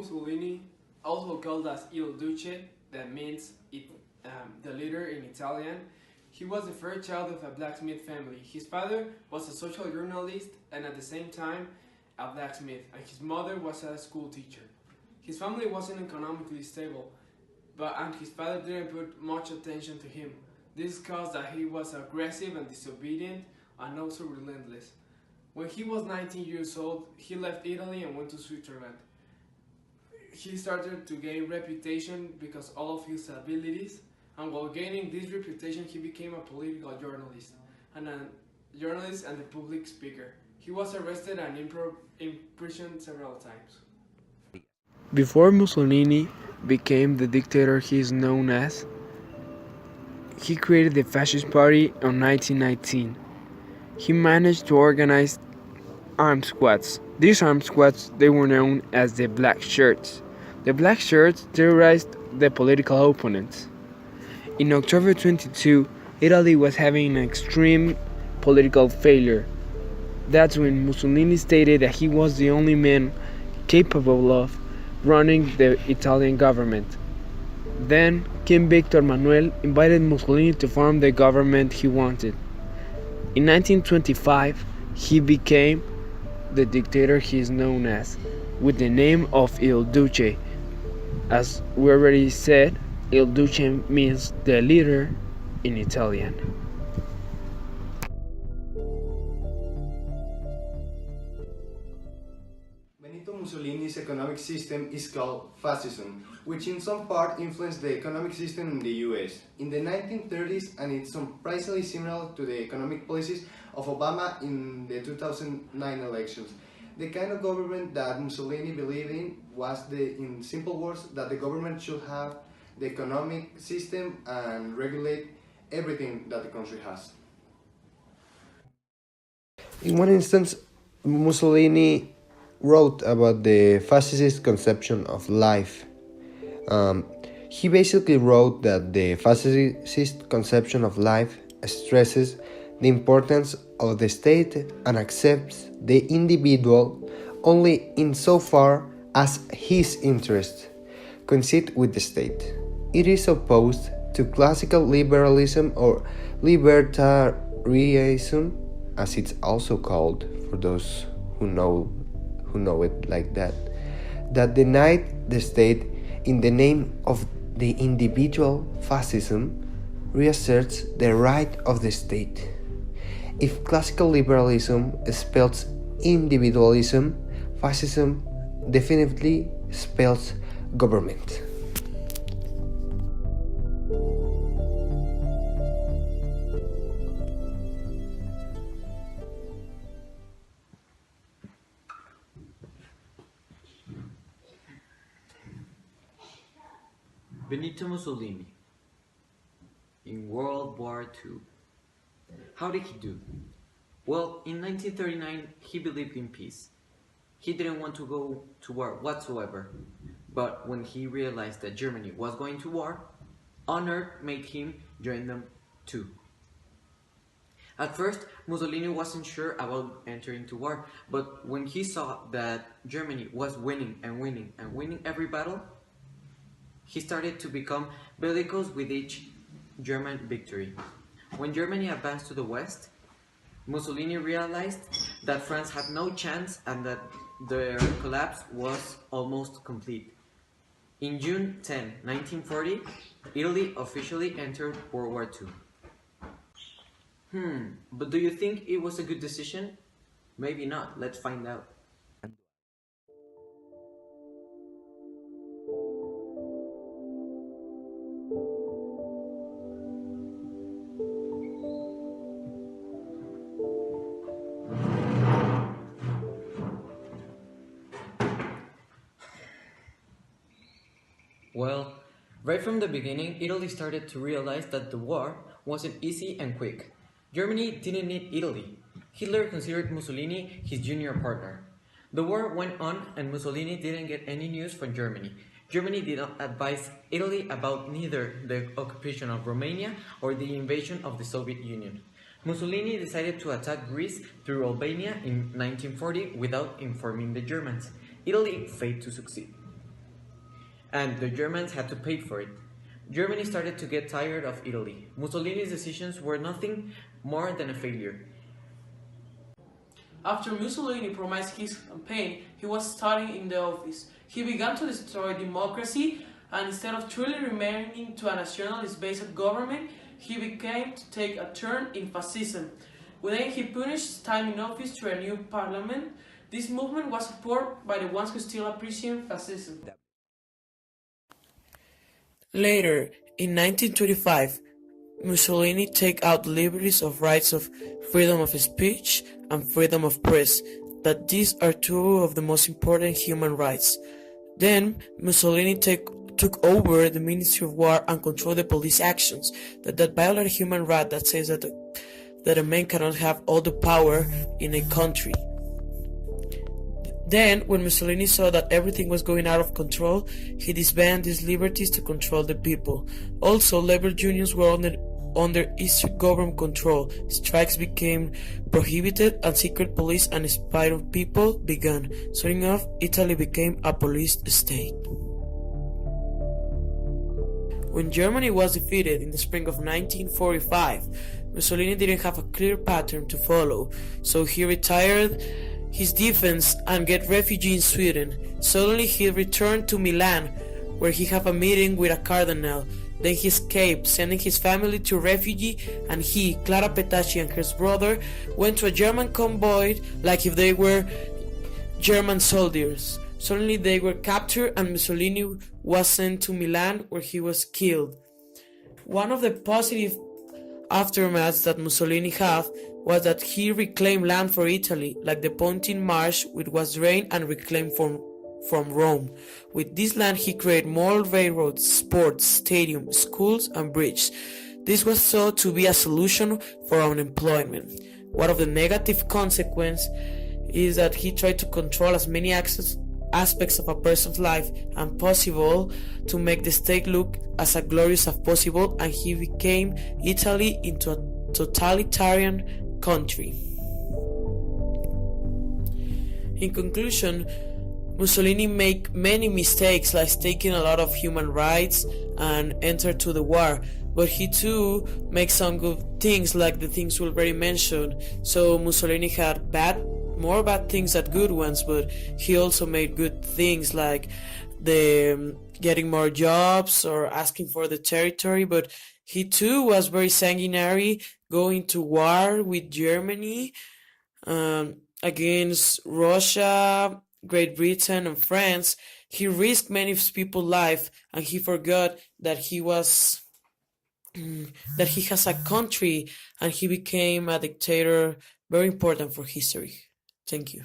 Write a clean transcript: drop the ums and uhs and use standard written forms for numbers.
Mussolini, also called as Il Duce, that means the leader in Italian, he was the first child of a blacksmith family. His father was a social journalist and at the same time a blacksmith, and his mother was a school teacher. His family wasn't economically stable, and his father didn't put much attention to him. This caused that he was aggressive and disobedient and also relentless. When he was 19 years old, he left Italy and went to Switzerland. He started to gain reputation because all of his abilities, and while gaining this reputation, he became a political journalist and a public speaker. He was arrested and imprisoned several times. Before Mussolini became the dictator he is known as, he created the Fascist Party in 1919. He managed to organize armed squads. These armed squads, they were known as the Black Shirts. The Black Shirts terrorized the political opponents. In October 22, Italy was having an extreme political failure. That's when Mussolini stated that he was the only man capable of running the Italian government. Then King Victor Manuel invited Mussolini to form the government he wanted. In 1925, he became the dictator he is known as, with the name of Il Duce. As we already said, Il Duce means the leader in Italian. Benito Mussolini's economic system is called fascism, which in some part influenced the economic system in the US in the 1930s, and it's surprisingly similar to the economic policies of Obama in the 2009 elections. The kind of government that Mussolini believed in was, in simple words, that the government should have the economic system and regulate everything that the country has. In one instance, Mussolini wrote about the fascist conception of life. He basically wrote that the fascist conception of life stresses the importance of the state and accepts the individual only insofar as his interests coincide with the state. It is opposed to classical liberalism or libertarianism, as it's also called for those who know it like that denied the state in the name of the individual. Fascism reasserts the right of the state. If classical liberalism spells individualism, fascism definitely spells government. Benito Mussolini in World War II. How did he do? Well, in 1939 he believed in peace. He didn't want to go to war whatsoever. But when he realized that Germany was going to war, honor made him join them too. At first, Mussolini wasn't sure about entering to war, but when he saw that Germany was winning and winning and winning every battle, he started to become bellicose with each German victory. When Germany advanced to the west, Mussolini realized that France had no chance and that their collapse was almost complete. In June 10, 1940, Italy officially entered World War II. But do you think it was a good decision? Maybe not. Let's find out. Well, right from the beginning, Italy started to realize that the war wasn't easy and quick. Germany didn't need Italy. Hitler considered Mussolini his junior partner. The war went on and Mussolini didn't get any news from Germany. Germany did not advise Italy about neither the occupation of Romania or the invasion of the Soviet Union. Mussolini decided to attack Greece through Albania in 1940 without informing the Germans. Italy failed to succeed. and the Germans had to pay for it. Germany started to get tired of Italy. Mussolini's decisions were nothing more than a failure. After Mussolini promised his campaign, he was starting in the office. He began to destroy democracy, and instead of truly remaining to a nationalist-based government, he began to take a turn in fascism. Then he punished his time in office through a new parliament. This movement was supported by the ones who still appreciate fascism. Later, in 1925, Mussolini took out the liberties of rights of freedom of speech and freedom of press, that these are two of the most important human rights. Then Mussolini took over the Ministry of War and controlled the police actions that violate human right, that says that a man cannot have all the power in a country. Then, when Mussolini saw that everything was going out of control, he disbanded these liberties to control the people. Also, labor unions were under strict government control. Strikes became prohibited, and secret police and spy of people began. Soon enough, Italy became a police state. When Germany was defeated in the spring of 1945, Mussolini didn't have a clear pattern to follow, so he retired his defense and get refugee in Sweden. Suddenly he returned to Milan, where he had a meeting with a cardinal. Then he escaped, sending his family to refugee, and he, Clara Petacci, and his brother went to a German convoy like if they were German soldiers. Suddenly they were captured, and Mussolini was sent to Milan, where he was killed. One of the positive aftermaths that Mussolini had was that he reclaimed land for Italy, like the Pontine Marsh, which was drained and reclaimed from Rome. With this land he created more railroads, sports, stadiums, schools, and bridges. This was thought to be a solution for unemployment. One of the negative consequences is that he tried to control as many aspects of a person's life and possible to make the state look as glorious as possible, and he became Italy into a totalitarian country. In conclusion, Mussolini made many mistakes, like taking a lot of human rights and entered to the war, but he too made some good things, like the things we already mentioned. So Mussolini had more bad things than good ones, but he also made good things, like the getting more jobs or asking for the territory. But he too was very sanguinary, going to war with Germany, against Russia, Great Britain, and France. He risked many people's life, and he forgot that he has a country, and he became a dictator, very important for history. Thank you.